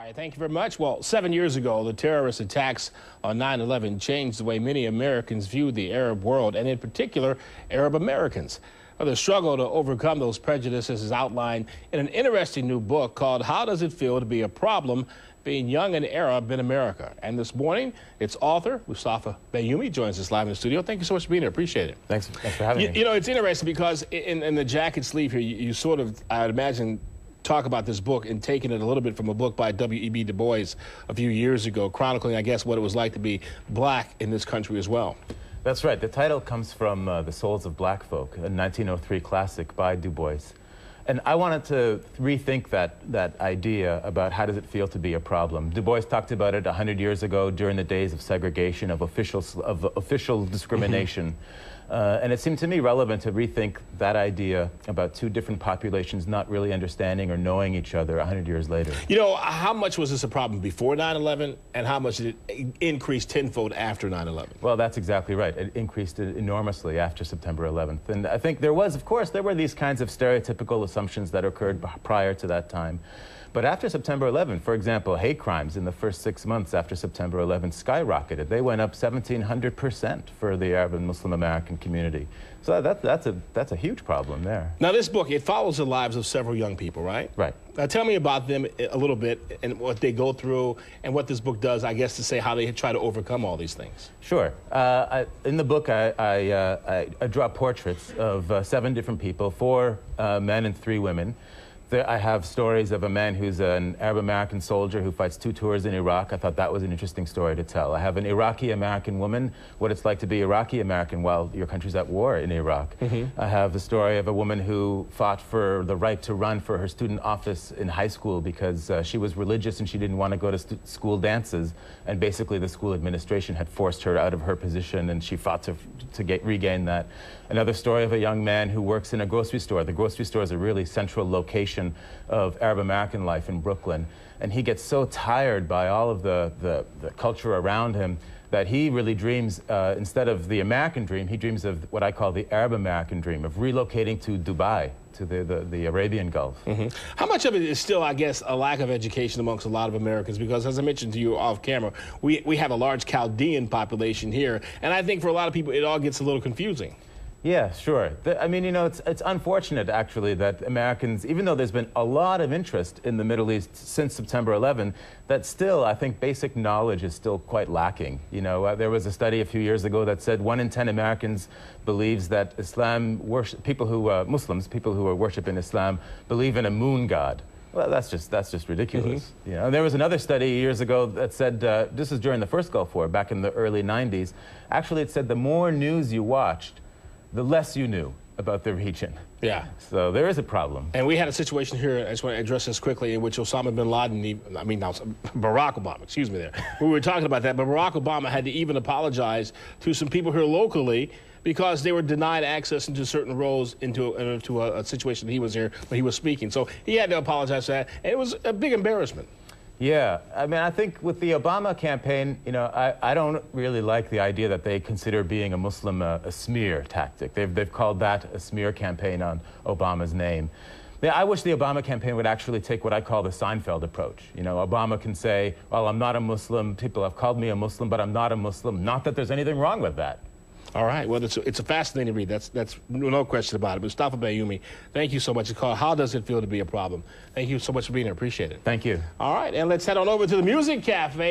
right, thank you very much. Well, 7 years ago, the terrorist attacks on 9/11 changed the way many Americans viewed the Arab world, and in particular, Arab Americans. Well, the struggle to overcome those prejudices is outlined in an interesting new book called How Does It Feel to Be a Problem Being Young and Arab in America? And this morning, its author, Moustafa Bayoumi, joins us live in the studio. Thank you so much for being here. Appreciate it. Thanks for having me. You know, it's interesting because in the jacket sleeve here, you sort of, I would imagine, talk about this book and taking it a little bit from a book by W.E.B. Du Bois a few years ago, chronicling, I guess, what it was like to be black in this country as well. That's right. The title comes from The Souls of Black Folk, a 1903 classic by Du Bois. And I wanted to rethink that idea about how does it feel to be a problem. Du Bois talked about it 100 years ago during the days of segregation, of official discrimination. And it seemed to me relevant to rethink that idea about two different populations not really understanding or knowing each other 100 years later. You know, how much was this a problem before 9/11, and how much did it increase tenfold after 9/11? Well, that's exactly right. It increased enormously after September 11th. And I think there was, of course, there were these kinds of stereotypical assumptions that occurred prior to that time. But after September 11th, for example, hate crimes in the first 6 months after September 11th skyrocketed. They went up 1,700% for the Arab and Muslim American community. So that's a huge problem there. Now, this book, it follows the lives of several young people, right? Right. Now, tell me about them a little bit and what they go through and what this book does, I guess, to say how they try to overcome all these things. Sure. In the book, I draw portraits of 7 different people, 4 men and 3 women. I have stories of a man who's an Arab American soldier who fights 2 tours in Iraq. I thought that was an interesting story to tell. I have an Iraqi American woman, what it's like to be Iraqi American while your country's at war in Iraq. I have the story of a woman who fought for the right to run for her student office in high school because she was religious and she didn't want to go to school dances, and basically the school administration had forced her out of her position, and she fought to regain that. Another story of a young man who works in a grocery store. The grocery store is a really central location of Arab American life in Brooklyn, and he gets so tired by all of the culture around him that he really dreams, instead of the American dream, he dreams of what I call the Arab American dream, of relocating to Dubai, to the Arabian Gulf. How much of it is still, I guess, a lack of education amongst a lot of Americans? Because, as I mentioned to you off camera, we have a large Chaldean population here, and I think for a lot of people it all gets a little confusing. Yeah, sure. I mean, you know, it's unfortunate, actually, that Americans, even though there's been a lot of interest in the Middle East since September 11, that still, I think, basic knowledge is still quite lacking. You know, there was a study a few years ago that said 1 in 10 Americans believes that Muslims, people who are worshiping Islam, believe in a moon god. Well, that's just ridiculous. You know, there was another study years ago that said, this is during the first Gulf War, back in the early 90s, actually it said the more news you watched, the less you knew about the region. Yeah. So there is a problem. And we had a situation here, I just want to address this quickly, in which Osama bin Laden, Barack Obama, excuse me there. We were talking about that, but Barack Obama had to even apologize to some people here locally because they were denied access into certain roles into a situation that he was here when he was speaking. So he had to apologize for that, and it was a big embarrassment. Yeah, I mean, I think with the Obama campaign, you know, I don't really like the idea that they consider being a Muslim a smear tactic. They've called that a smear campaign on Obama's name. Yeah, I wish the Obama campaign would actually take what I call the Seinfeld approach. You know, Obama can say, well, I'm not a Muslim, people have called me a Muslim, but I'm not a Muslim. Not that there's anything wrong with that. All right. Well, it's a fascinating read. That's no question about it. Moustafa Bayoumi, thank you so much. It's called How Does It Feel to Be a Problem? Thank you so much for being here. Appreciate it. Thank you. All right. And let's head on over to the Music Cafe.